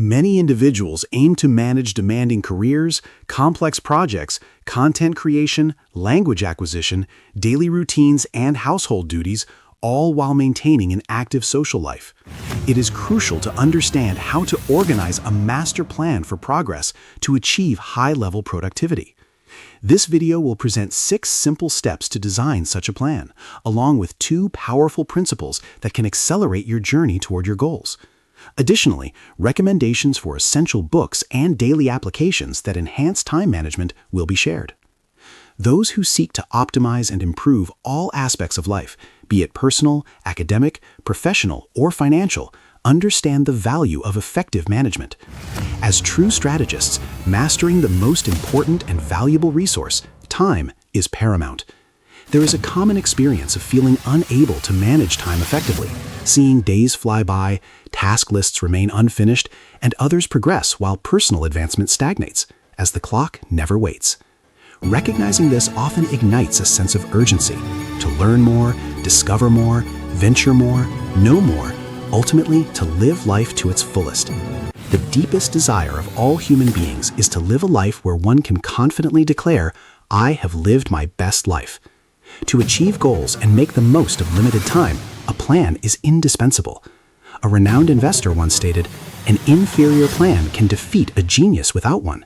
Many individuals aim to manage demanding careers, complex projects, content creation, language acquisition, daily routines, and household duties, all while maintaining an active social life. It is crucial to understand how to organize a master plan for progress to achieve high-level productivity. This video will present 6 simple steps to design such a plan, along with 2 powerful principles that can accelerate your journey toward your goals. Additionally, recommendations for essential books and daily applications that enhance time management will be shared. Those who seek to optimize and improve all aspects of life, be it personal, academic, professional, or financial, understand the value of effective management. As true strategists, mastering the most important and valuable resource, time, is paramount. There is a common experience of feeling unable to manage time effectively, seeing days fly by, task lists remain unfinished, and others progress while personal advancement stagnates, as the clock never waits. Recognizing this often ignites a sense of urgency to learn more, discover more, venture more, know more, ultimately to live life to its fullest. The deepest desire of all human beings is to live a life where one can confidently declare, "I have lived my best life." To achieve goals and make the most of limited time, a plan is indispensable. A renowned investor once stated, "An inferior plan can defeat a genius without one."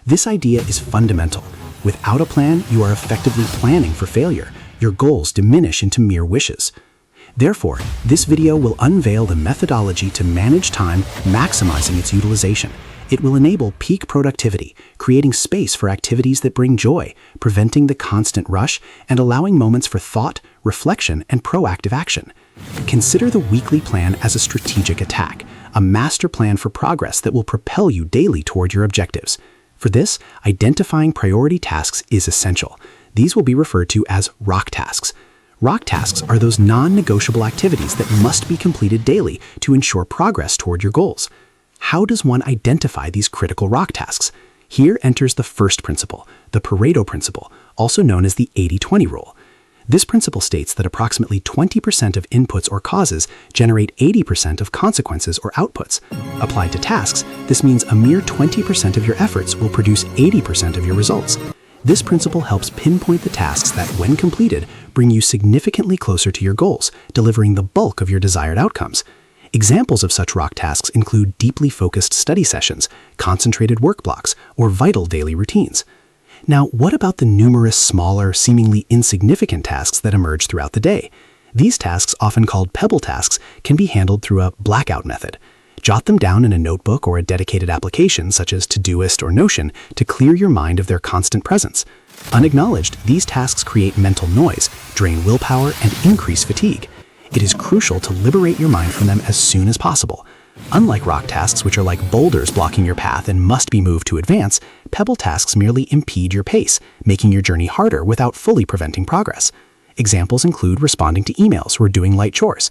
This idea is fundamental. Without a plan, you are effectively planning for failure. Your goals diminish into mere wishes. Therefore, this video will unveil the methodology to manage time, maximizing its utilization. It will enable peak productivity, creating space for activities that bring joy, preventing the constant rush, and allowing moments for thought, reflection, and proactive action. Consider the weekly plan as a strategic attack, a master plan for progress that will propel you daily toward your objectives. For this, identifying priority tasks is essential. These will be referred to as rock tasks. Rock tasks are those non-negotiable activities that must be completed daily to ensure progress toward your goals. How does one identify these critical rock tasks? Here enters the first principle, the Pareto Principle, also known as the 80-20 rule. This principle states that approximately 20% of inputs or causes generate 80% of consequences or outputs. Applied to tasks, this means a mere 20% of your efforts will produce 80% of your results. This principle helps pinpoint the tasks that, when completed, bring you significantly closer to your goals, delivering the bulk of your desired outcomes. Examples of such rock tasks include deeply focused study sessions, concentrated work blocks, or vital daily routines. Now, what about the numerous smaller, seemingly insignificant tasks that emerge throughout the day? These tasks, often called pebble tasks, can be handled through a Blackout Method. Jot them down in a notebook or a dedicated application such as Todoist or Notion to clear your mind of their constant presence. Unacknowledged, these tasks create mental noise, drain willpower, and increase fatigue. It is crucial to liberate your mind from them as soon as possible. Unlike rock tasks, which are like boulders blocking your path and must be moved to advance, pebble tasks merely impede your pace, making your journey harder without fully preventing progress. Examples include responding to emails or doing light chores.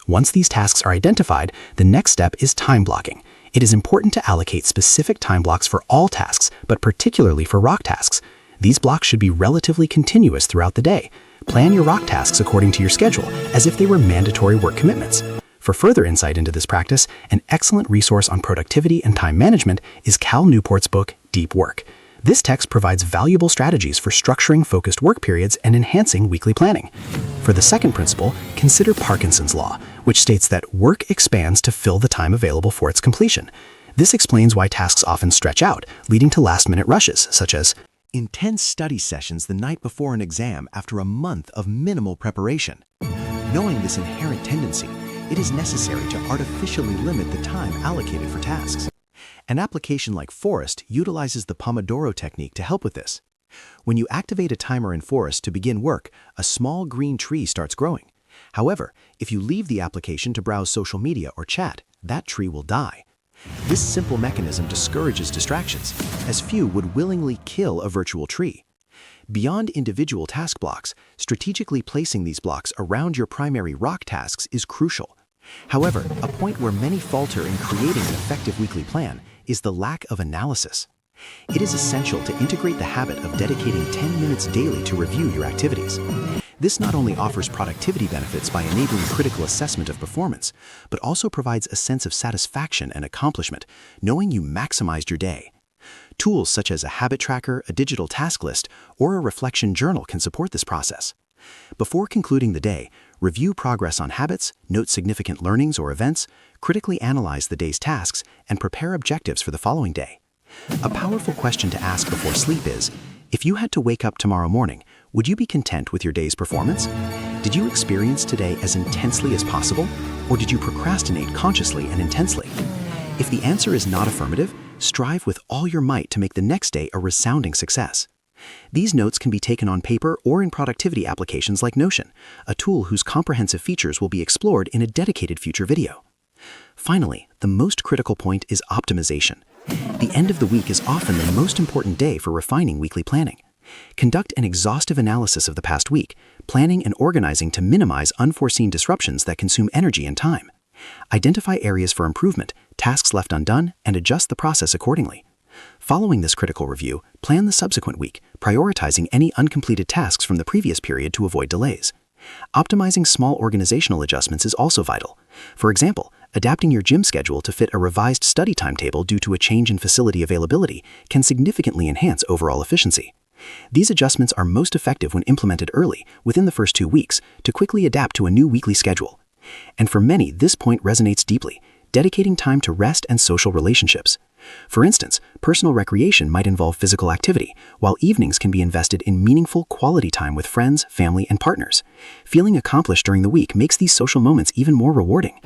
Once these tasks are identified, the next step is time blocking. It is important to allocate specific time blocks for all tasks, but particularly for rock tasks. These blocks should be relatively continuous throughout the day. Plan your rock tasks according to your schedule, as if they were mandatory work commitments. For further insight into this practice, an excellent resource on productivity and time management is Cal Newport's book, Deep Work. This text provides valuable strategies for structuring focused work periods and enhancing weekly planning. For the second principle, consider Parkinson's Law, which states that work expands to fill the time available for its completion. This explains why tasks often stretch out, leading to last-minute rushes, such as intense study sessions the night before an exam after a month of minimal preparation. Knowing this inherent tendency, it is necessary to artificially limit the time allocated for tasks. An application like Forest utilizes the Pomodoro technique to help with this. When you activate a timer in Forest to begin work, a small green tree starts growing. However, if you leave the application to browse social media or chat, that tree will die. This simple mechanism discourages distractions, as few would willingly kill a virtual tree. Beyond individual task blocks, strategically placing these blocks around your primary rock tasks is crucial. However, a point where many falter in creating an effective weekly plan is the lack of analysis. It is essential to integrate the habit of dedicating 10 minutes daily to review your activities. This not only offers productivity benefits by enabling critical assessment of performance, but also provides a sense of satisfaction and accomplishment, knowing you maximized your day. Tools such as a habit tracker, a digital task list, or a reflection journal can support this process. Before concluding the day, review progress on habits, note significant learnings or events, critically analyze the day's tasks, and prepare objectives for the following day. A powerful question to ask before sleep is, if you had to wake up tomorrow morning, would you be content with your day's performance? Did you experience today as intensely as possible, or did you procrastinate consciously and intensely? If the answer is not affirmative, strive with all your might to make the next day a resounding success. These notes can be taken on paper or in productivity applications like Notion, a tool whose comprehensive features will be explored in a dedicated future video. Finally, the most critical point is optimization. The end of the week is often the most important day for refining weekly planning. Conduct an exhaustive analysis of the past week, planning and organizing to minimize unforeseen disruptions that consume energy and time. Identify areas for improvement, tasks left undone, and adjust the process accordingly. Following this critical review, plan the subsequent week, prioritizing any uncompleted tasks from the previous period to avoid delays. Optimizing small organizational adjustments is also vital. For example, adapting your gym schedule to fit a revised study timetable due to a change in facility availability can significantly enhance overall efficiency. These adjustments are most effective when implemented early, within the first 2 weeks, to quickly adapt to a new weekly schedule. And for many, this point resonates deeply, dedicating time to rest and social relationships. For instance, personal recreation might involve physical activity, while evenings can be invested in meaningful, quality time with friends, family, and partners. Feeling accomplished during the week makes these social moments even more rewarding.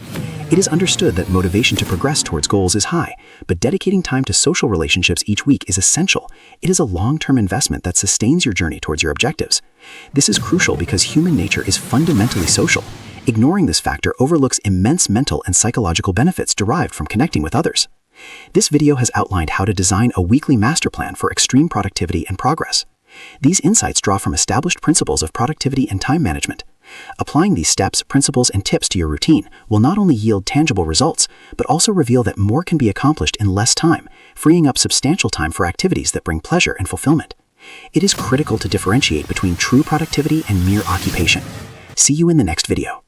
It is understood that motivation to progress towards goals is high, but dedicating time to social relationships each week is essential. It is a long-term investment that sustains your journey towards your objectives. This is crucial because human nature is fundamentally social. Ignoring this factor overlooks immense mental and psychological benefits derived from connecting with others. This video has outlined how to design a weekly master plan for extreme productivity and progress. These insights draw from established principles of productivity and time management. Applying these steps, principles, and tips to your routine will not only yield tangible results, but also reveal that more can be accomplished in less time, freeing up substantial time for activities that bring pleasure and fulfillment. It is critical to differentiate between true productivity and mere occupation. See you in the next video.